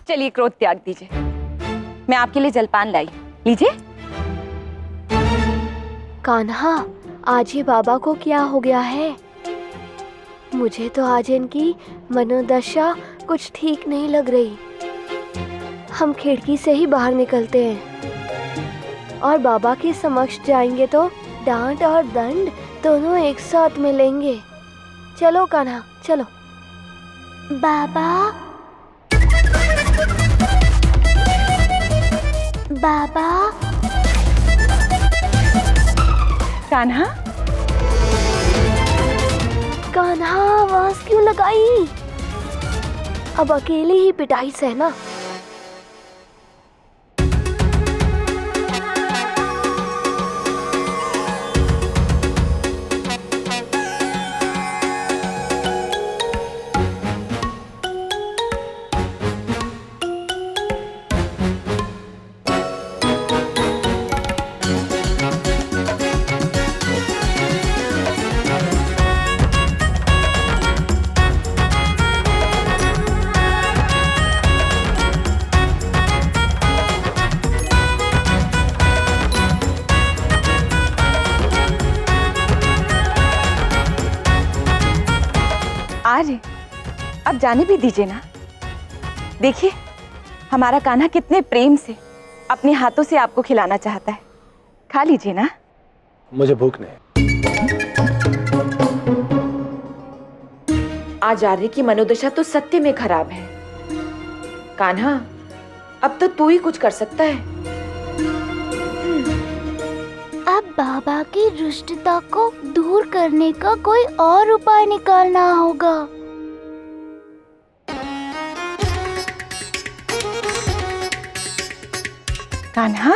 चलिए क्रोध त्याग दीजिए, मैं आपके लिए जलपान लाई, लीजिए। कान्हा, आज ये बाबा को क्या हो गया है? मुझे तो आज इनकी मनोदशा कुछ ठीक नहीं लग रही। हम खिड़की से ही बाहर निकलते हैं और बाबा के समक्ष जाएंगे तो डांट और दंड दोनों एक साथ मिलेंगे। चलो कान्हा, चलो। बाबा, बाबा। कान्हा, कान्हा, आवाज क्यों लगाई? अब अकेले ही पिटाई सहना। आज अब जाने भी दीजिए ना। देखिए हमारा कान्हा कितने प्रेम से अपने हाथों से आपको खिलाना चाहता है, खा लीजिए ना। मुझे भूख नहीं। आज आर्य की मनोदशा तो सत्य में खराब है। कान्हा, अब तो तू ही कुछ कर सकता है। अब बाबा की रुष्टता को दूर करने का कोई और उपाय निकालना होगा। कान्हा,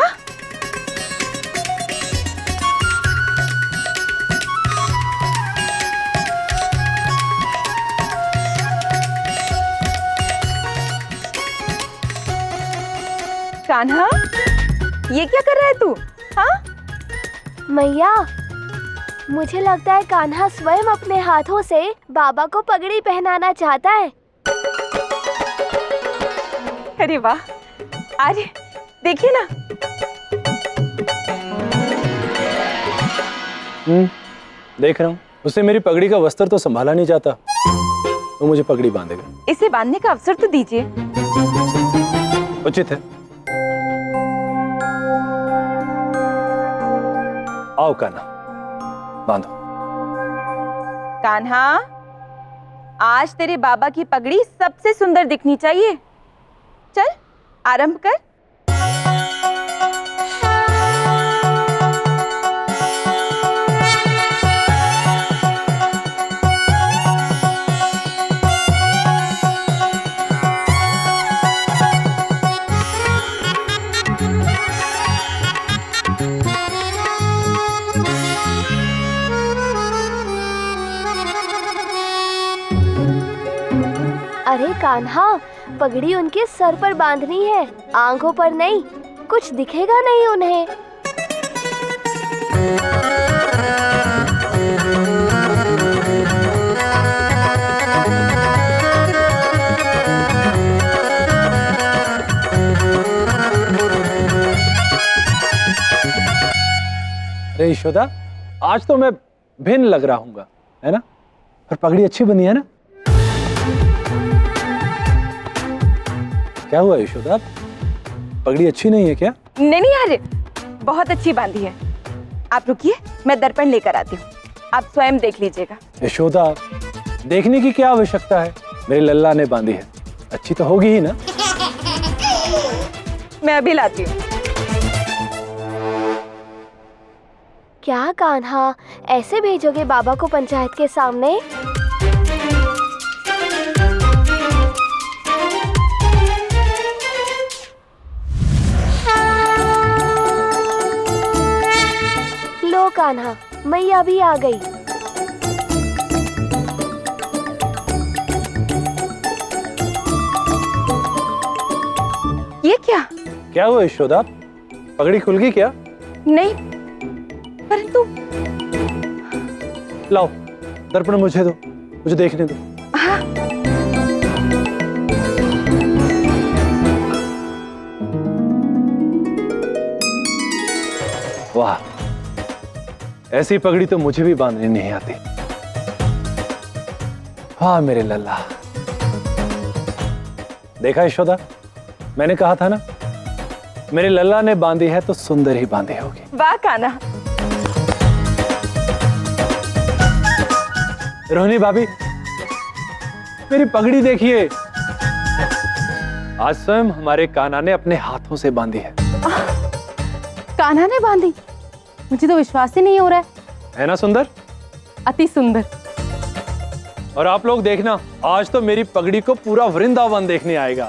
कान्हा, ये क्या कर रहा है तू? हाँ? मैया, मुझे लगता है कान्हा स्वयं अपने हाथों से बाबा को पगड़ी पहनाना चाहता है। अरे वाह, आज देखिए ना। देख रहा हूँ, उससे मेरी पगड़ी का वस्त्र तो संभाला नहीं जाता, वो मुझे पगड़ी बांधेगा। इसे बांधने का अवसर तो दीजिए। उचित है। आओ कान्हा, बांधो। कान्हा, आज तेरे बाबा की पगड़ी सबसे सुंदर दिखनी चाहिए। चल आरंभ कर। अरे कान्हा, पगड़ी उनके सर पर बांधनी है, आंखों पर नहीं। कुछ दिखेगा नहीं उन्हें। अरे यशोदा, आज तो मैं भिन्न लग रहा हूँगा, है ना? पर पगड़ी अच्छी बनी है ना? क्या हुआ यशोदा, पगड़ी अच्छी नहीं है क्या? नहीं नहीं यार, बहुत अच्छी बांधी है। आप रुकिए, मैं दर्पण लेकर आती हूँ, आप स्वयं देख लीजिएगा। यशोदा, देखने की क्या आवश्यकता है? मेरे लल्ला ने बांधी है, अच्छी तो होगी ही ना। मैं अभी लाती हूँ। क्या कान्हा, ऐसे भेजोगे बाबा को पंचायत के सामने? लो कान्हा, मैया भी आ गई। ये क्या? क्या हुआ यशोदा, पगड़ी खुल गई क्या? नहीं, परंतु लाओ दर्पण मुझे दो, मुझे देखने दो। हाँ। वाह, ऐसी पगड़ी तो मुझे भी बांधनी नहीं आती। वाह मेरे लल्ला। देखा यशोदा, मैंने कहा था ना, मेरे लल्ला ने बांधी है तो सुंदर ही बांधी होगी। वाह कान्हा। रोहिणी भाभी, मेरी पगड़ी देखिए, आज स्वयं हमारे कान्हा ने अपने हाथों से बांधी है। कान्हा ने बांधी? मुझे तो विश्वास ही नहीं हो रहा है ना सुंदर? अति सुंदर। और आप लोग देखना, आज तो मेरी पगड़ी को पूरा वृंदावन देखने आएगा।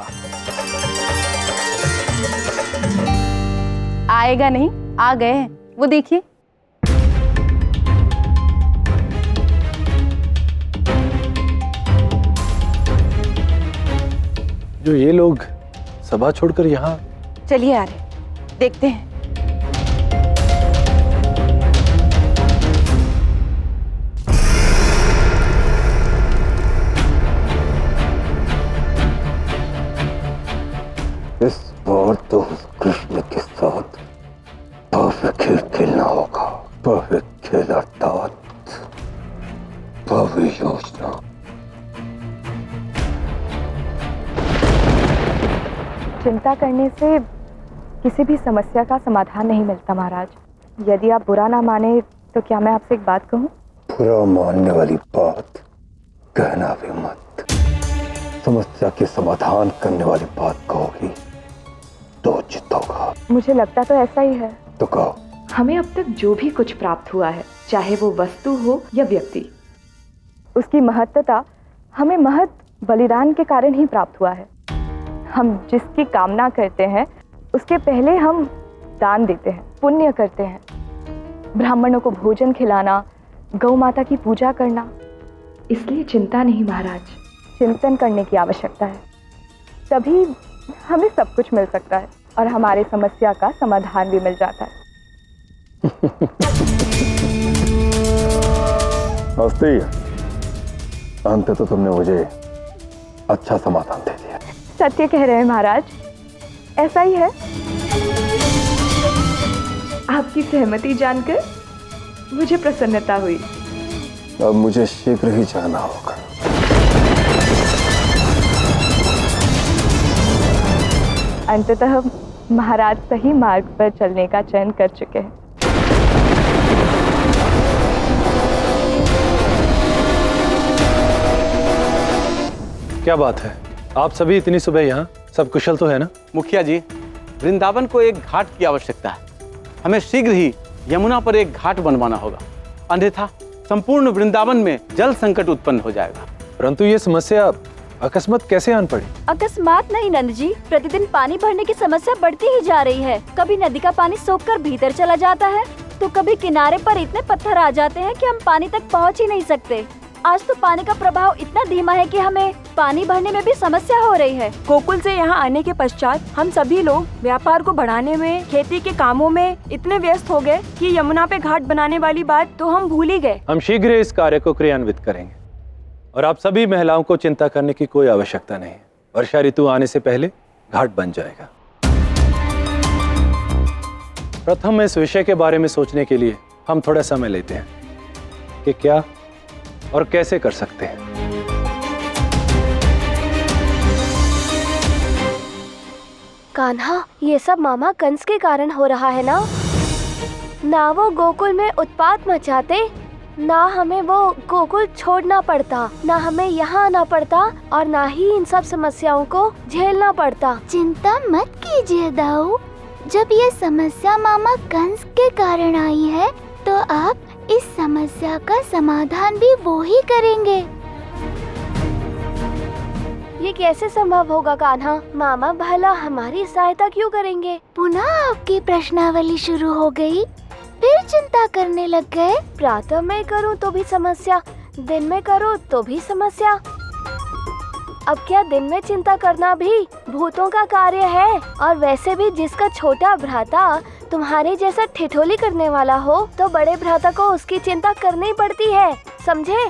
आएगा नहीं, आ गए हैं, वो देखिए। जो ये लोग सभा छोड़कर यहाँ। चलिए आ रहे, देखते हैं। इस बार तो कृष्ण के साथ भव्य खेल खेलना होगा। भव्य खेल अर्थात भव्य योजना। चिंता करने से किसी भी समस्या का समाधान नहीं मिलता महाराज। यदि आप बुरा ना माने तो क्या मैं आपसे एक बात कहूं? बुरा मानने वाली बात कहना भी मत। समस्या के समाधान करने वाली बात कहोगी तो उचित होगा। मुझे लगता तो ऐसा ही है। तो कहो। हमें अब तक जो भी कुछ प्राप्त हुआ है, चाहे वो वस्तु हो या व्यक्ति, उसकी महत्ता हमें महत् बलिदान के कारण ही प्राप्त हुआ है। हम जिसकी कामना करते हैं उसके पहले हम दान देते हैं, पुण्य करते हैं। ब्राह्मणों को भोजन खिलाना, गौ माता की पूजा करना। इसलिए चिंता नहीं महाराज, चिंतन करने की आवश्यकता है, तभी हमें सब कुछ मिल सकता है और हमारे समस्या का समाधान भी मिल जाता है। हस्ती, अंत तो तुमने मुझे अच्छा समाधान दे दिया। सत्य कह रहे हैं महाराज, ऐसा ही है। आपकी सहमति जानकर मुझे प्रसन्नता हुई। अब मुझे शीघ्र ही जाना होगा। अंततः महाराज सही मार्ग पर चलने का चयन कर चुके हैं। क्या बात है, आप सभी इतनी सुबह यहाँ? सब कुशल तो है ना? मुखिया जी, वृंदावन को एक घाट की आवश्यकता है। हमें शीघ्र ही यमुना पर एक घाट बनवाना होगा, अन्यथा संपूर्ण वृंदावन में जल संकट उत्पन्न हो जाएगा। परंतु ये समस्या अकस्मात कैसे आन पड़ी? अकस्मात नहीं नंद जी, प्रतिदिन पानी भरने की समस्या बढ़ती ही जा रही है। कभी नदी का पानी सोखकर भीतर चला जाता है, तो कभी किनारे पर इतने पत्थर आ जाते हैं कि हम पानी तक पहुंच ही नहीं सकते। आज तो पानी का प्रभाव इतना धीमा है कि हमें पानी भरने में भी समस्या हो रही है। गोकुल से यहाँ आने के पश्चात हम सभी लोग व्यापार को बढ़ाने में, खेती के कामों में इतने व्यस्त हो गए कि यमुना पे घाट बनाने वाली बात तो हम भूल ही गए। हम शीघ्र इस कार्य को क्रियान्वित करेंगे और आप सभी महिलाओं को चिंता करने की कोई आवश्यकता नहीं। वर्षा ऋतु आने से पहले घाट बन जाएगा। प्रथम इस विषय के बारे में सोचने के लिए हम थोड़ा समय लेते हैं कि क्या और कैसे कर सकते हैं। कान्हा, ये सब मामा कंस के कारण हो रहा है ना? ना वो गोकुल में उत्पात मचाते, ना हमें वो गोकुल छोड़ना पड़ता, ना हमें यहाँ आना पड़ता और ना ही इन सब समस्याओं को झेलना पड़ता। चिंता मत कीजिए दाऊ, जब ये समस्या मामा कंस के कारण आई है तो आप इस समस्या का समाधान भी वो ही करेंगे। ये कैसे संभव होगा कान्हा? मामा भला हमारी सहायता क्यों करेंगे? पुनः आपकी प्रश्नावली शुरू हो गई, फिर चिंता करने लग गए। प्रातः में करूं तो भी समस्या, दिन में करूं तो भी समस्या। अब क्या दिन में चिंता करना भी भूतों का कार्य है? और वैसे भी जिसका छोटा भ्राता तुम्हारे जैसा ठिठोली करने वाला हो तो बड़े भ्राता को उसकी चिंता करनी पड़ती है, समझे?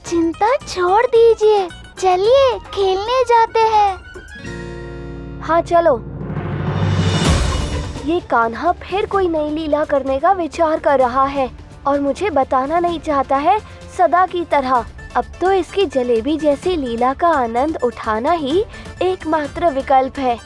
चिंता छोड़ दीजिए, चलिए खेलने जाते हैं। हाँ चलो। ये कान्हा फिर कोई नई लीला करने का विचार कर रहा है और मुझे बताना नहीं चाहता है, सदा की तरह। अब तो इसकी जलेबी जैसी लीला का आनंद उठाना ही एकमात्र विकल्प है।